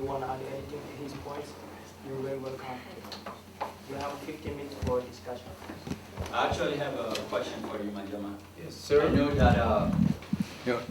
you want to add anything to his points, you're very welcome. We have 15 minutes for discussion. I actually have a question for you, Manjama. Yes, sir. I know that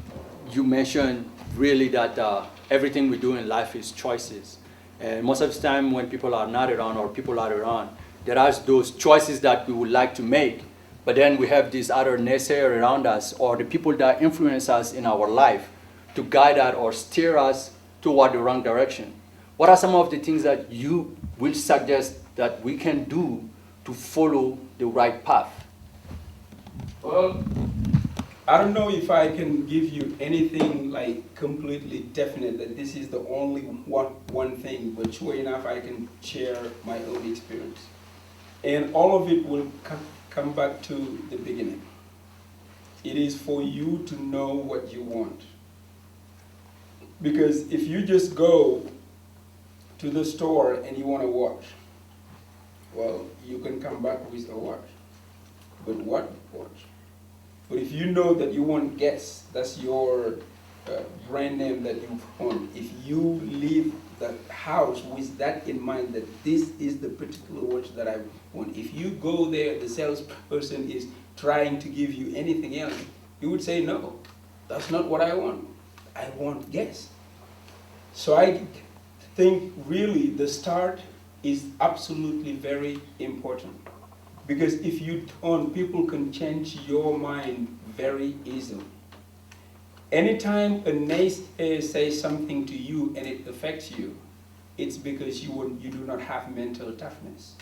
you mentioned really that everything we do in life is choices. And most of the time when people are not around or people are around, there are those choices that we would like to make, but then we have these other naysayers around us or the people that influence us in our life to guide us or steer us toward the wrong direction. What are some of the things that you will suggest that we can do to follow the right path? Well, I don't know if I can give you anything like completely definite that this is the only one thing, but sure enough I can share my own experience. And all of it will come back to the beginning. It is for you to know what you want. Because if you just go to the store and you want a watch, well, you can come back with a watch. But what watch? But if you know that you want Guess, that's your brand name that you want, if you leave the house with that in mind, that this is the particular watch that I want, if you go there, the salesperson is trying to give you anything else, you would say, no, that's not what I want. I want Guess. So I think really the start is absolutely very important. Because if you don't, people can change your mind very easily. Anytime a naysayer says something to you and it affects you, it's because you do not have mental toughness.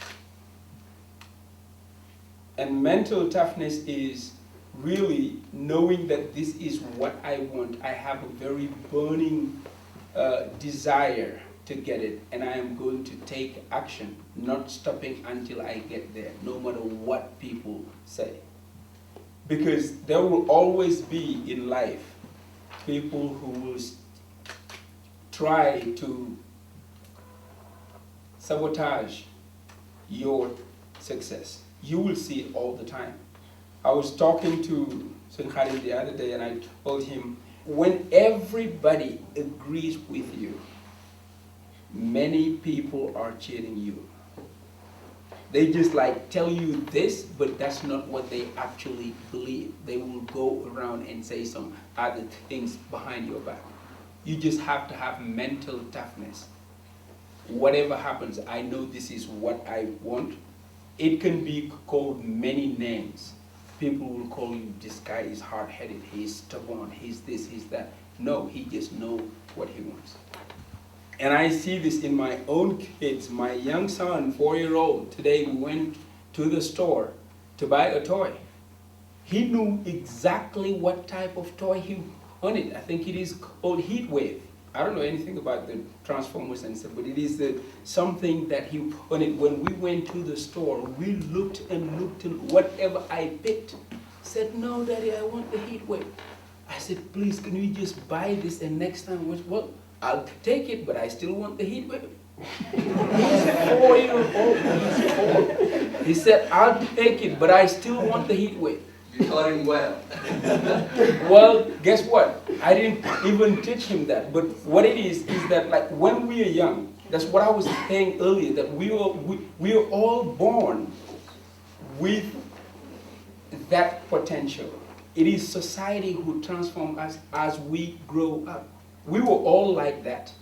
And mental toughness is really knowing that this is what I want. I have a very burning desire to get it, and I am going to take action, not stopping until I get there, no matter what people say. Because there will always be in life people who will try to sabotage your success. You will see it all the time. I was talking to Sun Khadim the other day and I told him, when everybody agrees with you, many people are cheating you. They just like tell you this, but that's not what they actually believe. They will go around and say some other things behind your back. You just have to have mental toughness. Whatever happens, I know this is what I want. It can be called many names. People will call you, this guy is hard-headed, he's stubborn, he's this, he's that. No, he just knows what he wants. And I see this in my own kids. My young son, 4-year-old, today we went to the store to buy a toy. He knew exactly what type of toy he wanted. I think it is called Heat Wave. I don't know anything about the Transformers and stuff, but it is something that he wanted. When we went to the store, we looked and whatever I picked, said, no, Daddy, I want the Heat Wave. I said, please, can you just buy this and next time, well, I'll take it, but I still want the Heat Wave. He's 4-year-old, he's 4. He said, I'll take it, but I still want the Heat Wave. You taught him well. Well, guess what? I didn't even teach him that. But what it is that like when we are young, that's what I was saying earlier, that we are all born with that potential. It is society who transforms us as we grow up. We were all like that.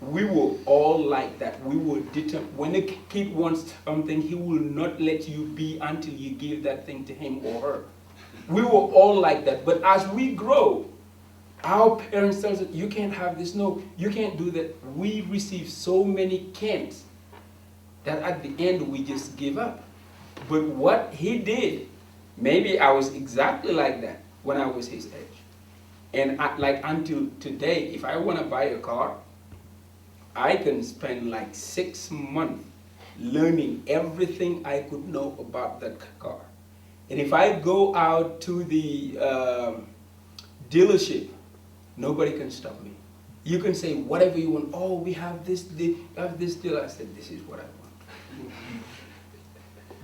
We were all like that. We were determined. When a kid wants something, he will not let you be until you give that thing to him or her. We were all like that. But as we grow, our parents tell us, you can't have this, no, you can't do that. We receive so many can'ts that at the end we just give up. But what he did, maybe I was exactly like that when I was his age. And like until today, if I want to buy a car, I can spend like 6 months learning everything I could know about that car. And if I go out to the dealership, nobody can stop me. You can say whatever you want. Oh, we have this deal. I said, this is what I want.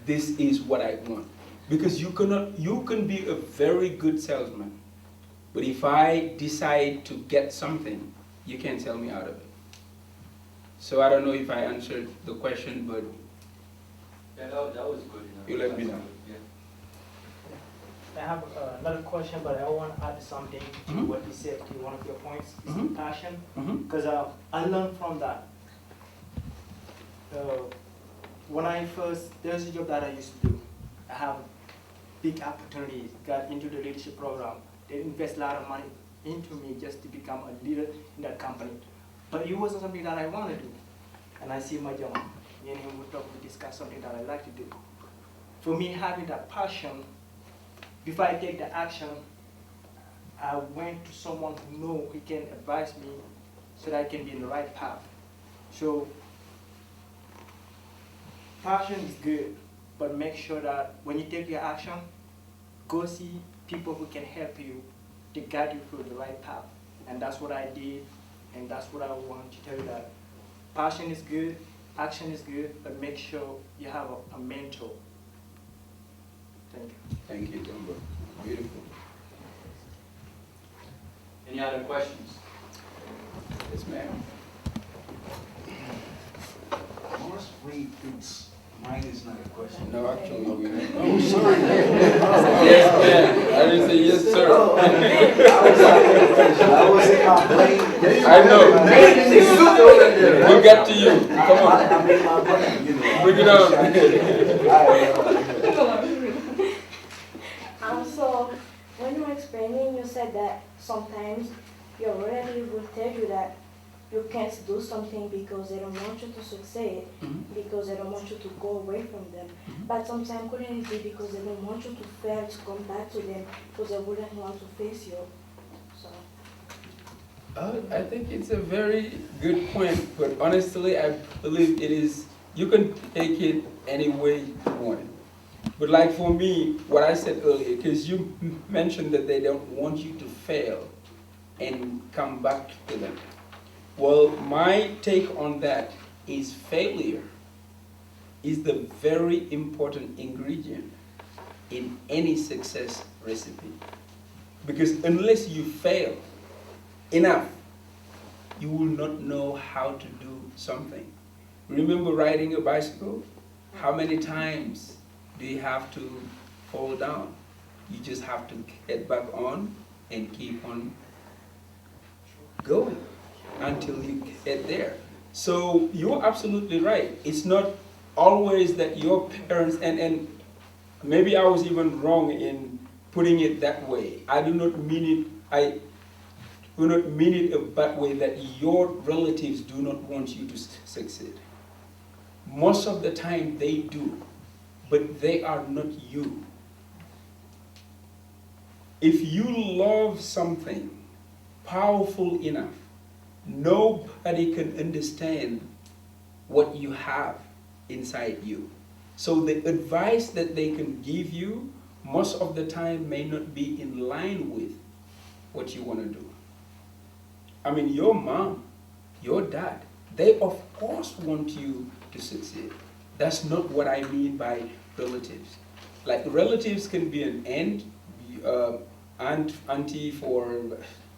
This is what I want. Because you can be a very good salesman. But if I decide to get something, you can't sell me out of it. So I don't know if I answered the question, but Yeah, that was good enough. You let me know. Yeah. I have another question, but I want to add something to Mhm. what you said to one of your points, is Mhm. passion. Mhm. Because I learned from that. When I first, there's a job that I used to do. I have big opportunities, got into the leadership program. They invest a lot of money into me just to become a leader in that company. But it wasn't something that I want to do. And I see my job, and we discuss something that I like to do. For me, having that passion, before I take the action, I went to someone who knows who can advise me so that I can be in the right path. So passion is good, but make sure that when you take your action, go see people who can help you to guide you through the right path. And that's what I did, and that's what I want to tell you, that passion is good, action is good, but make sure you have a mentor. Thank you. thank you, Dumbo. Beautiful. Any other questions? Yes, ma'am. Morris Reed thinks mine is not a question. No, actually, we Oh, sorry. Yes, ma'am. I didn't say yes, sir. I was in my brain. I know. We'll get to you. Come on. I'm in my brain, you know. Bring it on. So when you were explaining, you said that sometimes your relative will tell you that you can't do something because they don't want you to succeed, because they don't want you to go away from them. But sometimes couldn't it be because they don't want you to fail, to come back to them, because they wouldn't want to face you? So. I think it's a very good point, but honestly, I believe it is, you can take it any way you want it. But like for me, what I said earlier, because you mentioned that they don't want you to fail and come back to them. Well, my take on that is failure is the very important ingredient in any success recipe. Because unless you fail enough, you will not know how to do something. Remember riding a bicycle? How many times do you have to fall down? You just have to get back on and keep on going until you get there. So you're absolutely right. It's not always that your parents, and maybe I was even wrong in putting it that way. I do not mean it a bad way that your relatives do not want you to succeed. Most of the time they do, but they are not you. If you love something powerful enough, nobody can understand what you have inside you. So the advice that they can give you most of the time may not be in line with what you want to do. I mean, your mom, your dad, they of course want you to succeed. That's not what I mean by relatives. Like relatives can be an aunt, auntie for,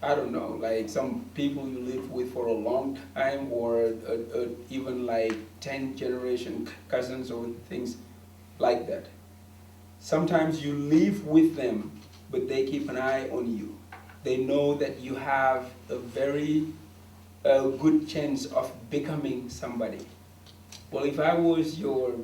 I don't know, like some people you live with for a long time, or even like 10 generation cousins or things like that. Sometimes you live with them, but they keep an eye on you. They know that you have a very good chance of becoming somebody. Well, if I was your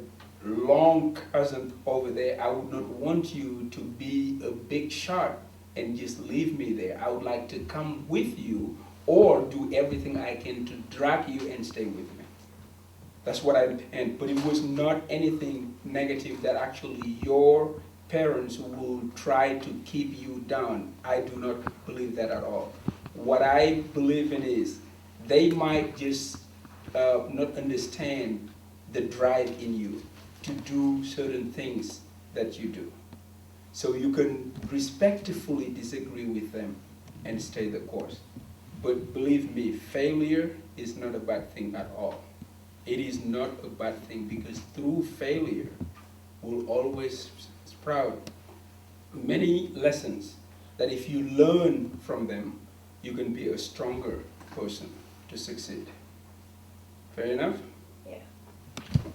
long cousin over there, I would not want you to be a big shot and just leave me there. I would like to come with you or do everything I can to drag you and stay with me. That's what I meant. But it was not anything negative that actually your parents will try to keep you down. I do not believe that at all. What I believe in is they might just not understand the drive in you to do certain things that you do. So you can respectfully disagree with them and stay the course. But believe me, failure is not a bad thing at all. It is not a bad thing, because through failure will always sprout many lessons that if you learn from them, you can be a stronger person to succeed. Fair enough? Yeah.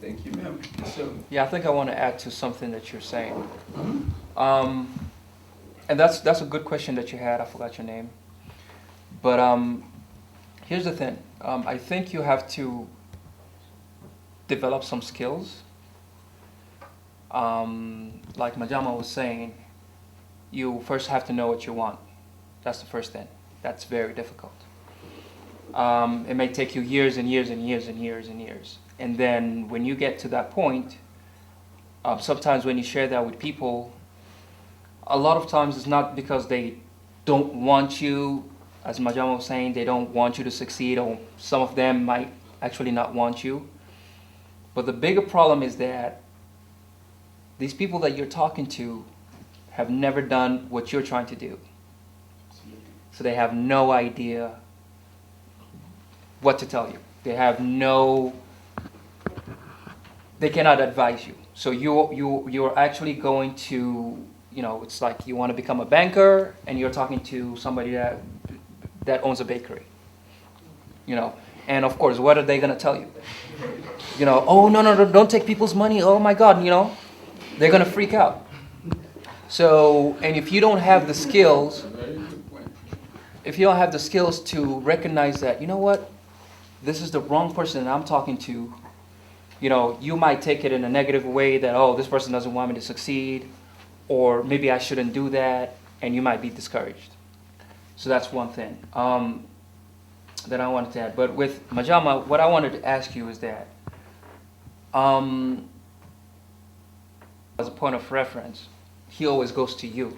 Thank you, ma'am. So, Yeah, I think I want to add to something that you're saying. mhm. And that's a good question that you had. I forgot your name. But here's the thing. I think you have to develop some skills. Like Majama was saying, you first have to know what you want. That's the first thing. That's very difficult. It may take you years and years and years and years and years. And then when you get to that point, sometimes when you share that with people, a lot of times it's not because they don't want you, as Majama was saying, they don't want you to succeed, or some of them might actually not want you. But the bigger problem is that these people that you're talking to have never done what you're trying to do. So they have no idea what to tell you. They cannot advise you. So you're actually going to, it's like you want to become a banker and you're talking to somebody that owns a bakery. And of course, what are they going to tell you? Oh, no, don't take people's money. Oh my God, they're going to freak out. So, and if you don't have the skills, Very good point. if you don't have the skills to recognize that, you know what, this is the wrong person that I'm talking to, you might take it in a negative way that, oh, this person doesn't want me to succeed, or maybe I shouldn't do that, and you might be discouraged. So that's one thing that I wanted to add. But with Majama, what I wanted to ask you is that, as a point of reference, he always goes to you.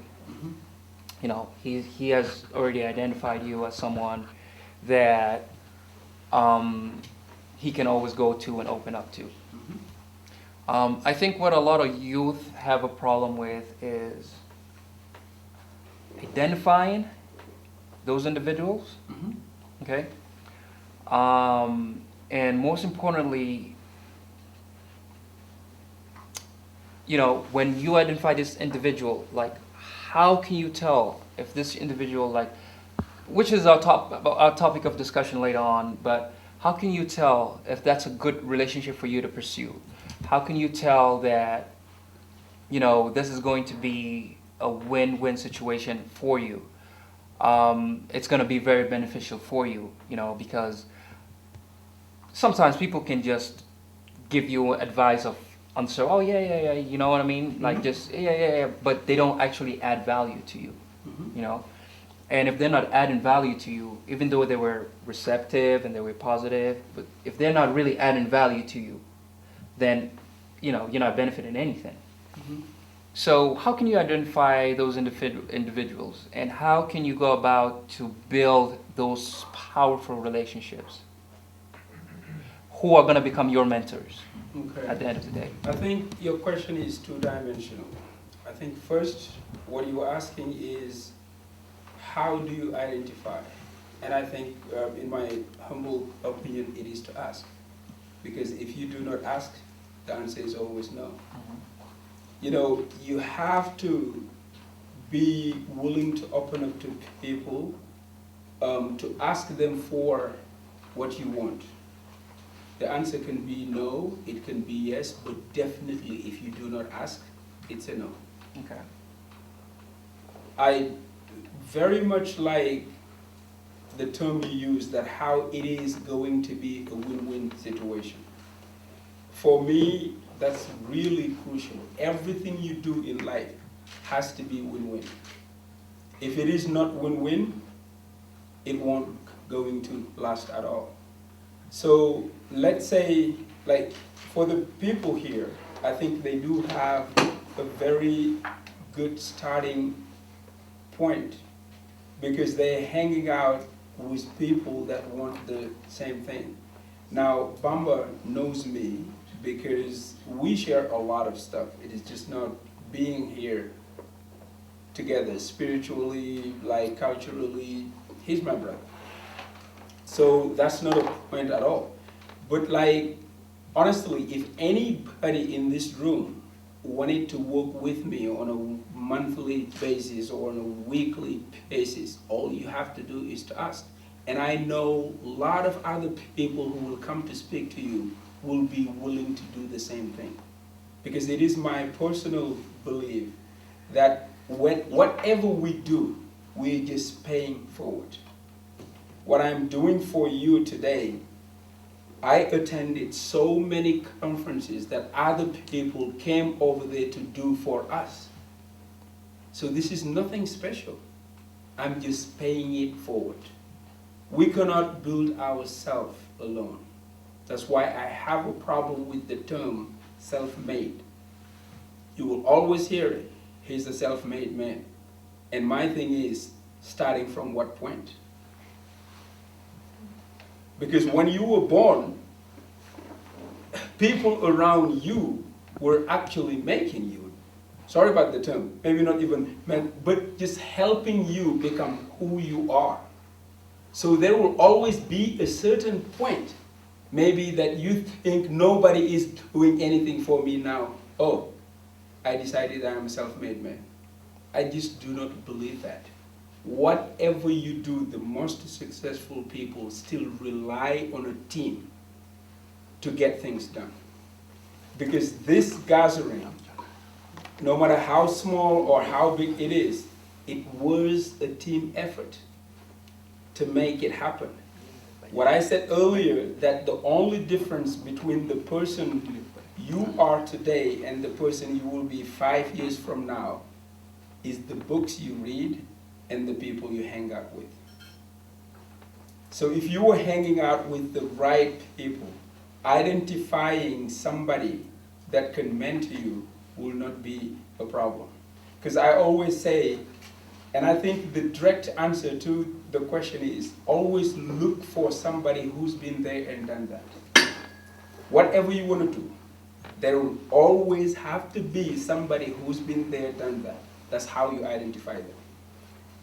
He has already identified you as someone that he can always go to and open up to. I think what a lot of youth have a problem with is identifying those individuals, okay? And most importantly, when you identify this individual, like, how can you tell if this individual, which is our topic of discussion later on, but how can you tell if that's a good relationship for you to pursue? How can you tell that, this is going to be a win-win situation for you? It's going to be very beneficial for you, because sometimes people can just give you advice of, oh yeah, you know what I mean? Like just, yeah, but they don't actually add value to you, And if they're not adding value to you, even though they were receptive and they were positive, but if they're not really adding value to you, then, you're not benefiting anything. So how can you identify those individuals, and how can you go about to build those powerful relationships who are going to become your mentors at the end of the day? I think your question is two-dimensional. I think first, what you are asking is, how do you identify? And I think, in my humble opinion, it is to ask. Because if you do not ask, the answer is always no. You have to be willing to open up to people, to ask them for what you want. The answer can be no, it can be yes, but definitely if you do not ask, it's a no. Okay. I very much like the term you use, that how it is going to be a win-win situation. For me, that's really crucial. Everything you do in life has to be win-win. If it is not win-win, it won't going to last at all. So let's say, for the people here, I think they do have a very good starting point, because they're hanging out with people that want the same thing. Now, Bamba knows me because we share a lot of stuff. It is just not being here together spiritually, culturally. He's my brother. So that's not a point at all. But honestly, if anybody in this room wanted to work with me on a monthly basis or on a weekly basis, all you have to do is to ask. And I know a lot of other people who will come to speak to you will be willing to do the same thing. Because it is my personal belief that whatever we do, we're just paying forward. What I'm doing for you today, I attended so many conferences that other people came over there to do for us. So this is nothing special. I'm just paying it forward. We cannot build ourselves alone. That's why I have a problem with the term self-made. You will always hear it. He's a self-made man. And my thing is, starting from what point? Because when you were born, people around you were actually making you. Sorry about the term, maybe not even meant, but just helping you become who you are. So there will always be a certain point, maybe that you think nobody is doing anything for me now. Oh, I decided I'm a self-made man. I just do not believe that. Whatever you do, the most successful people still rely on a team to get things done. Because this gathering, no matter how small or how big it is, it was a team effort to make it happen. What I said earlier, that the only difference between the person you are today and the person you will be 5 years from now is the books you read and the people you hang out with. So if you were hanging out with the right people, identifying somebody that can mentor you will not be a problem. Because I always say, and I think the direct answer to the question is, always look for somebody who's been there and done that. Whatever you want to do, there will always have to be somebody who's been there, done that. That's how you identify them.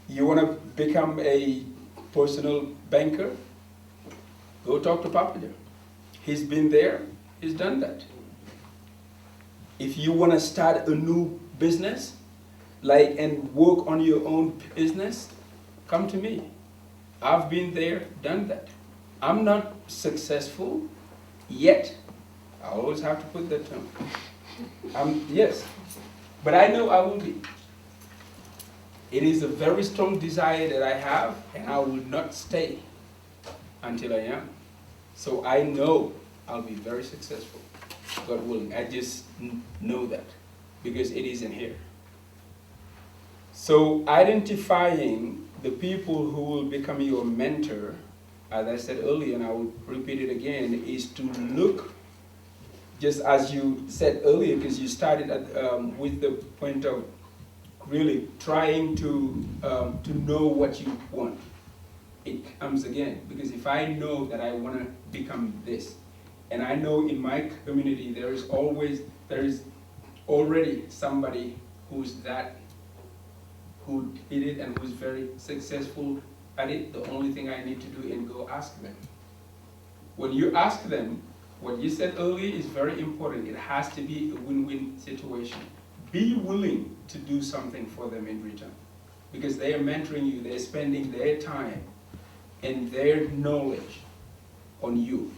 You want to become a personal banker? Go talk to Papadia. He's been there, he's done that. If you want to start a new business, and work on your own business, come to me. I've been there, done that. I'm not successful yet. I always have to put that term. Yes, but I know I will be. It is a very strong desire that I have, and I will not stay until I am. So I know I'll be very successful, God willing. I just know that because it isn't here. So identifying the people who will become your mentor, as I said earlier, and I will repeat it again, is to look, just as you said earlier, because you started with the point of really trying to know what you want. It comes again, because if I know that I want to become this, and I know in my community there is already somebody who's who did it and who's very successful at it, the only thing I need to do is go ask them. When you ask them, what you said earlier is very important. It has to be a win-win situation. Be willing to do something for them in return, because they are mentoring you, they're spending their time and their knowledge on you.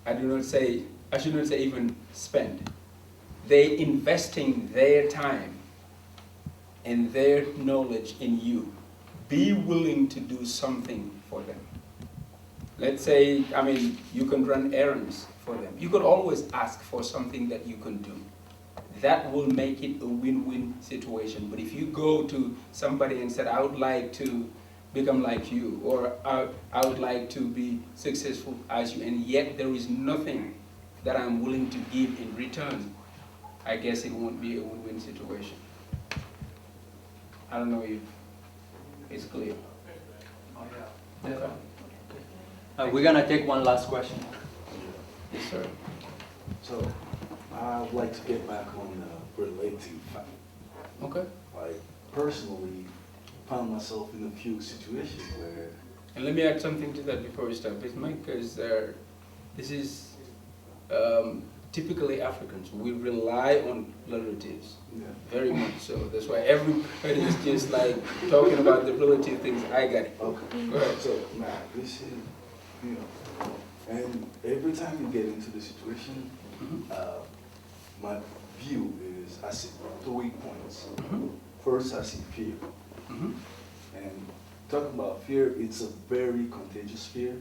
I should not say even spend. They're investing their time and their knowledge in you. Be willing to do something for them. Let's say, you can run errands for them. You could always ask for something that you can do. That will make it a win-win situation. But if you go to somebody and said, I would like to become like you, or I would like to be successful as you, and yet there is nothing that I'm willing to give in return, I guess it won't be a win-win situation. I don't know if it's clear. Okay. We're going to take one last question. Yes, sir. So, I'd like to get back on relating. Okay. I personally found myself in a few situations where... And let me add something to that before we start, please, Mike, because this is typically Africans, we rely on relatives Yeah. very much so. That's why everybody is just like talking about the relative things. I got it. Okay. Go ahead. So now this is, you know, and every time you get into the situation, my view is I see 3 points. First, I see fear, Mhm. and talking about fear, it's a very contagious fear.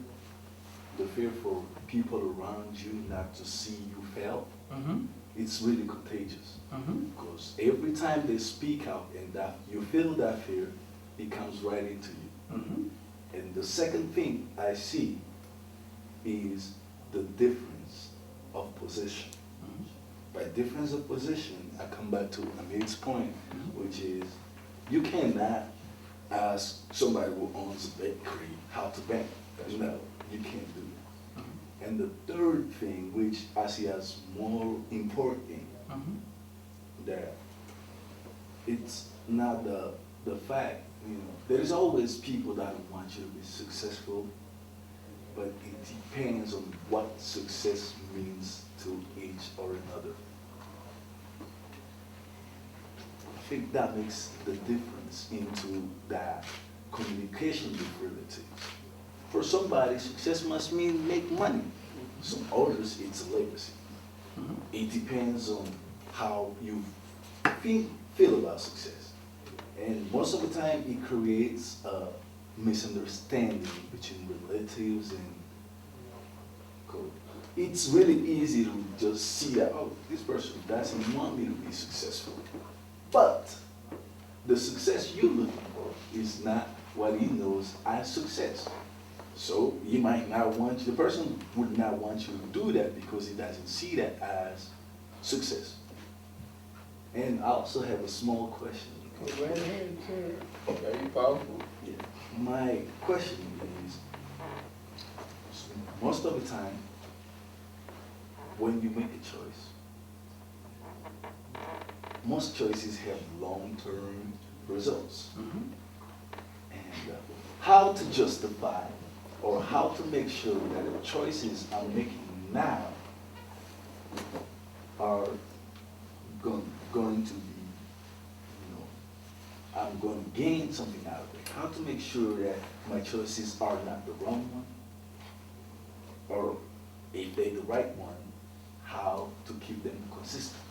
The fear for people around you not to see you fail. Mhm. It's really contagious. Mhm. Because every time they speak out and that you feel that fear, it comes right into you. Mhm. And the second thing I see is the difference of position. By difference of position, I come back to Amir's point, which is you cannot ask somebody who owns a bakery how to bake. No, you can't do that. And the third thing, which I see as more important, Mhm. that it's not the fact, you know, there's always people that want you to be successful, but it depends on what success means to each or another. I think that makes the difference into that communication with relatives. For somebody, success must mean make money. Some others, it's a legacy. It depends on how you feel about success. And most of the time, it creates a misunderstanding between relatives and co. It's really easy to just see that, oh, this person doesn't want me to be successful. But the success you're looking for is not what he knows as success. So he might not want you, the person would not want you to do that because he doesn't see that as success. And I also have a small question. Go right ahead, sir. Very powerful. Yeah. My question is, most of the time, when you make a choice, most choices have long-term results. Mhm. And how to justify or how to make sure that the choices I'm making now are going to be, you know, I'm going to gain something out of it. How to make sure that my choices are not the wrong one, or if they're the right one, how to keep them consistent.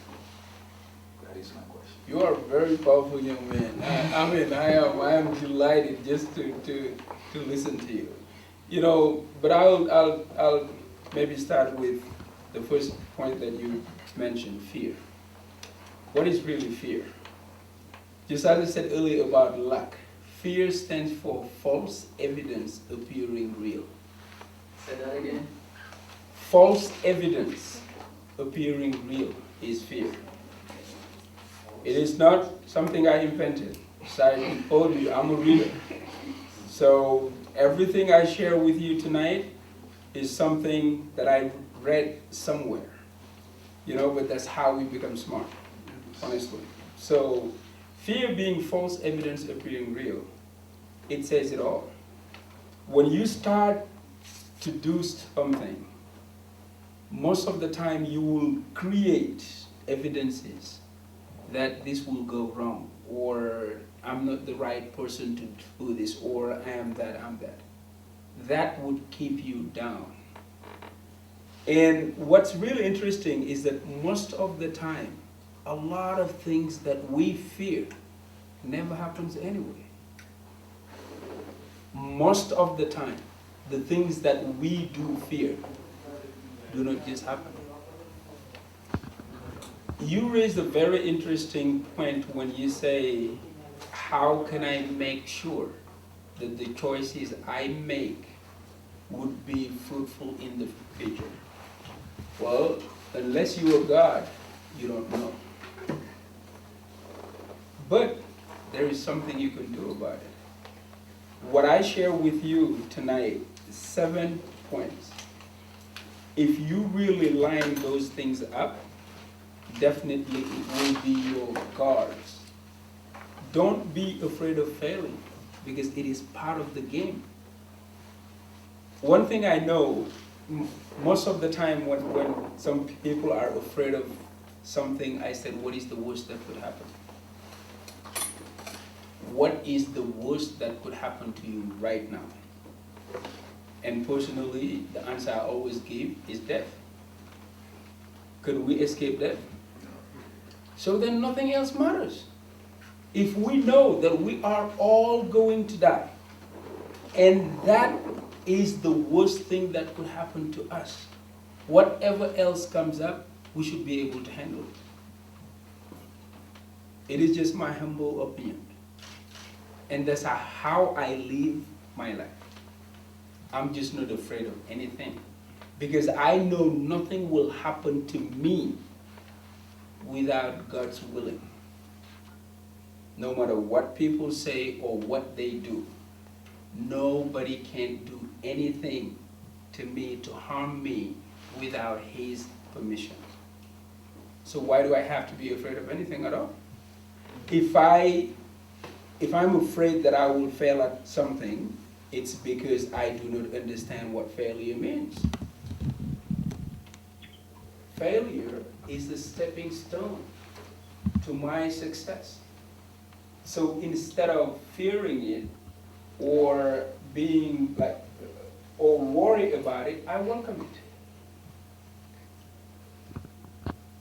That is my question. You are a very powerful young man. I am delighted just to listen to you. You know, but I'll maybe start with the first point that you mentioned, fear. What is really fear? Just as I said earlier about luck, fear stands for false evidence appearing real. Say that again. False evidence appearing real is fear. It is not something I invented. So I told you, I'm a reader. So everything I share with you tonight is something that I read somewhere. You know, but that's how we become smart, honestly. So fear being false evidence appearing real, it says it all. When you start to do something, most of the time you will create evidences that this will go wrong, or I'm not the right person to do this, or I am that, I'm that. That would keep you down. And what's really interesting is that most of the time, a lot of things that we fear never happens anyway. Most of the time, the things that we do fear do not just happen. You raised a very interesting point when you say, how can I make sure that the choices I make would be fruitful in the future? Well, unless you are God, you don't know. But there is something you can do about it. What I share with you tonight is 7 points. If you really line those things up, definitely it will be your guards. Don't be afraid of failing, because it is part of the game. One thing I know most of the time when some people are afraid of something, I said, what is the worst that could happen? What is the worst that could happen to you right now? And personally, the answer I always give is death. Could we escape death? So then nothing else matters. If we know that we are all going to die, and that is the worst thing that could happen to us, whatever else comes up, we should be able to handle it. It is just my humble opinion. And that's how I live my life. I'm just not afraid of anything. Because I know nothing will happen to me without God's willing. No matter what people say or what they do, nobody can do anything to me to harm me without His permission. So why do I have to be afraid of anything at all? If I'm afraid that I will fail at something, it's because I do not understand what failure means. Failure is the stepping stone to my success. So instead of fearing it or being like, or worry about it, I welcome it.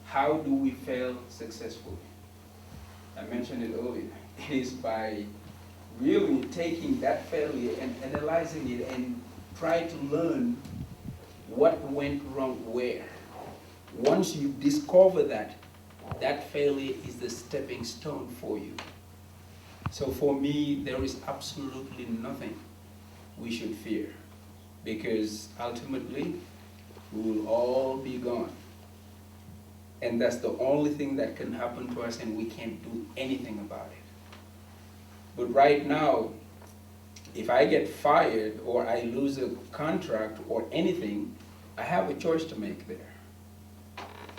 How do we fail successfully? I mentioned it earlier. It is by really taking that failure and analyzing it and try to learn what went wrong where. Once you discover that, that failure is the stepping stone for you. So for me, there is absolutely nothing we should fear, because ultimately we will all be gone. And that's the only thing that can happen to us, and we can't do anything about it. But right now, if I get fired or I lose a contract or anything, I have a choice to make there.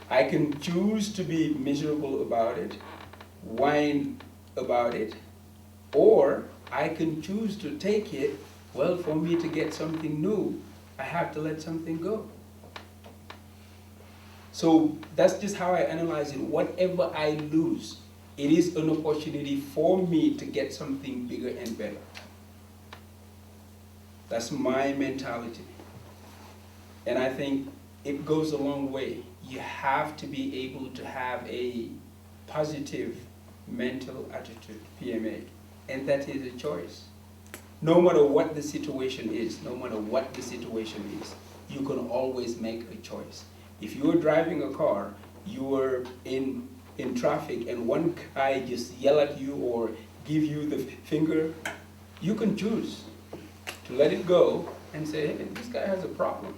I can choose to be miserable about it, whine about it, or I can choose to take it. Well, for me to get something new, I have to let something go. So that's just how I analyze it. Whatever I lose, it is an opportunity for me to get something bigger and better. That's my mentality. And I think it goes a long way. You have to be able to have a positive mental attitude, PMA. And that is a choice. No matter what the situation is, you can always make a choice. If you're driving a car, you're in traffic, and one guy just yell at you or give you the finger, you can choose to let it go and say, hey, this guy has a problem.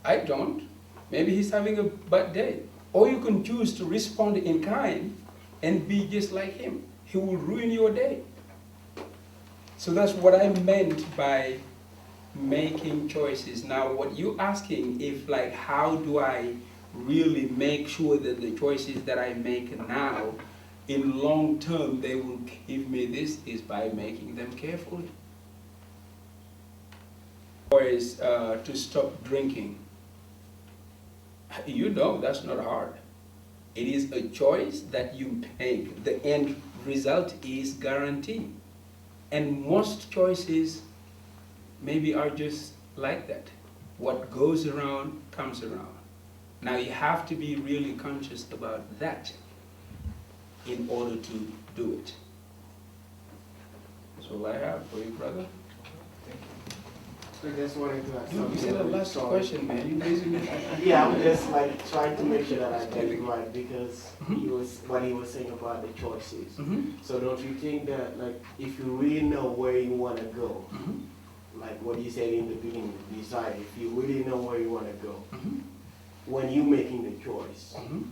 I don't. Maybe he's having a bad day. Or you can choose to respond in kind and be just like him. He will ruin your day. So that's what I meant by making choices. Now, what you're asking, if like, how do I really make sure that the choices that I make now, in long term, they will give me this, is by making them carefully. Choice to stop drinking. You know, that's not hard. It is a choice that you make. The end result is guaranteed. And most choices maybe are just like that. What goes around comes around. Now you have to be really conscious about that in order to do it. That's all I have for you, brother. I just wanted to ask Dude, you something. said the last Sorry. question, man. You basically. Yeah, I'm just like trying to make sure that I get it right, because Mhm. what he was saying about the choices. Mm-hmm. So don't you think that, like, if you really know where you want to go, Mm-hmm. like what you said in the beginning, decide, if you really know where you want to go, Mm-hmm. when you're making the choice, Mm-hmm.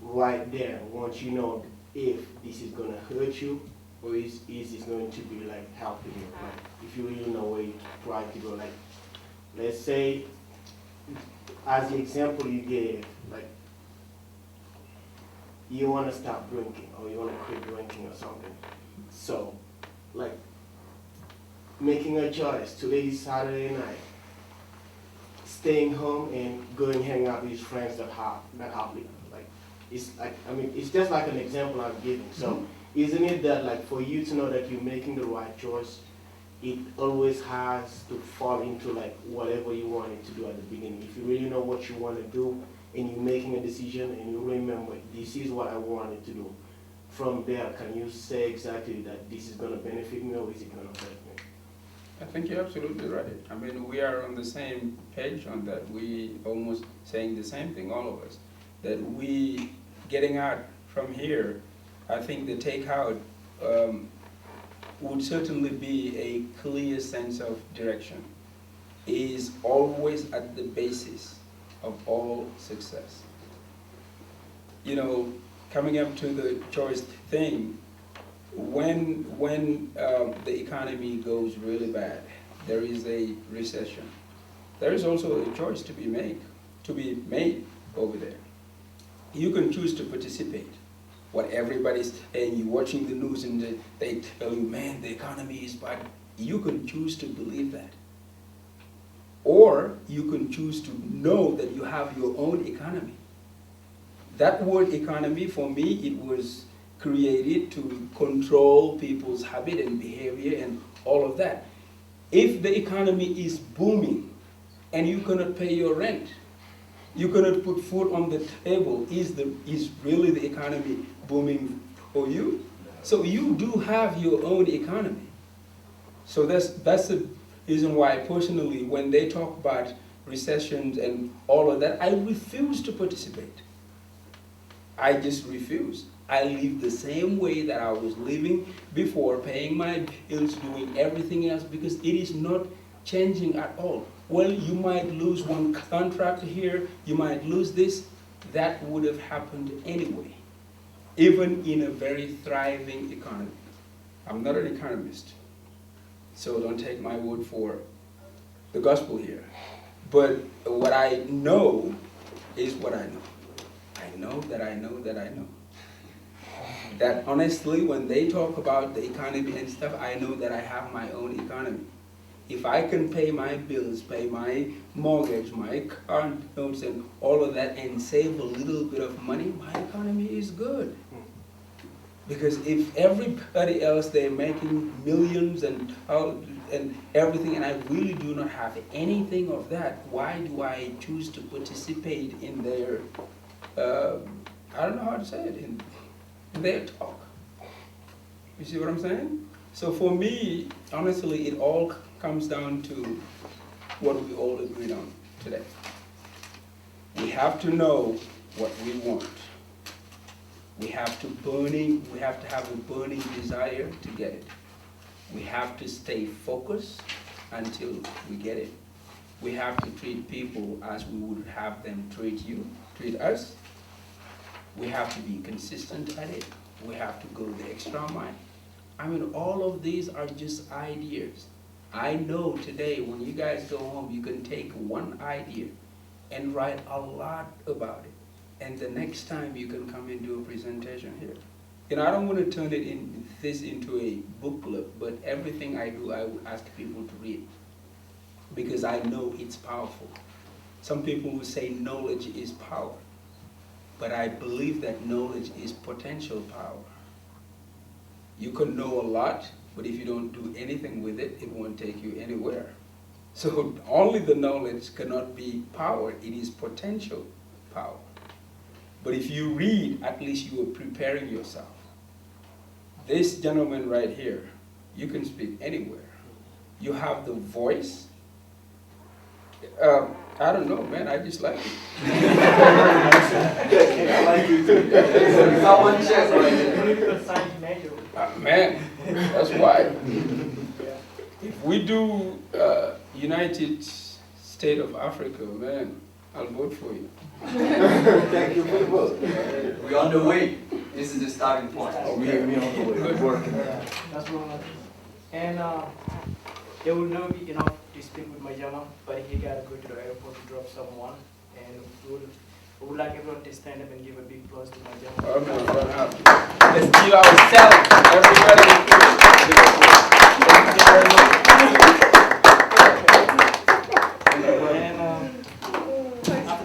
right there, once you know if this is going to hurt you, or is it going to be like helping you, like if you really know where you try to go, like let's say, as the example you gave, like you want to stop drinking or you want to quit drinking or something. So, like making a choice, today is Saturday night, staying home and going hang out with his friends that have lived. Like, it's like, I mean, it's just like an example I'm giving. So, isn't it that like for you to know that you're making the right choice, it always has to fall into like whatever you wanted to do at the beginning. If you really know what you want to do and you're making a decision and you remember this is what I wanted to do, from there, can you say exactly that this is going to benefit me or is it going to hurt me? I think you're absolutely right. I mean, we are on the same page on that. We almost saying the same thing, all of us. That we getting out from here, I think the takeout would certainly be a clear sense of direction. Is always at the basis of all success. You know, coming up to the choice thing, when the economy goes really bad, there is a recession. There is also a choice to be made over there. You can choose to participate. What everybody's saying, you're watching the news and they tell you, man, the economy is bad. You can choose to believe that. Or you can choose to know that you have your own economy. That word economy, for me, it was created to control people's habit and behavior and all of that. If the economy is booming and you cannot pay your rent, you cannot put food on the table, is really the economy booming for you? So you do have your own economy. So that's the reason why personally, when they talk about recessions and all of that, I refuse to participate. I just refuse. I live the same way that I was living before, paying my bills, doing everything else, because it is not changing at all. Well, you might lose one contract here, you might lose this. That would have happened anyway, even in a very thriving economy. I'm not an economist, so don't take my word for the gospel here. But what I know is what I know. I know that I know that I know. That honestly, when they talk about the economy and stuff, I know that I have my own economy. If I can pay my bills, pay my mortgage, my car notes and all of that and save a little bit of money, my economy is good. Because if everybody else, they're making millions and everything, and I really do not have anything of that, why do I choose to participate in their, I don't know how to say it, in their talk? You see what I'm saying? So for me, honestly, it all comes down to what we all agreed on today. We have to know what we want. We have to have a burning desire to get it. We have to stay focused until we get it. We have to treat people as we would have them treat us. We have to be consistent at it. We have to go the extra mile. I mean, all of these are just ideas. I know today when you guys go home, you can take one idea and write a lot about it. And the next time you can come and do a presentation here. You know, I don't want to turn this into a book club, but everything I do, I would ask people to read. Because I know it's powerful. Some people will say knowledge is power. But I believe that knowledge is potential power. You can know a lot, but if you don't do anything with it, it won't take you anywhere. So only the knowledge cannot be power, it is potential power. But if you read, at least you are preparing yourself. This gentleman right here, you can speak anywhere. You have the voice. I don't know, man, I just like it. I like you too. Got one chest right there. Man, that's why. If we do United States of Africa, man, I'll vote for you. Thank you for the vote. We're on the way. This is the starting point. We on the way. Good work. That's what. And there will not be enough to speak with my journal, but he got to go to the airport to drop someone. And we would like everyone to stand up and give a big applause to my journal. Okay, run out. Let's give ourselves, everybody. Thank you very much.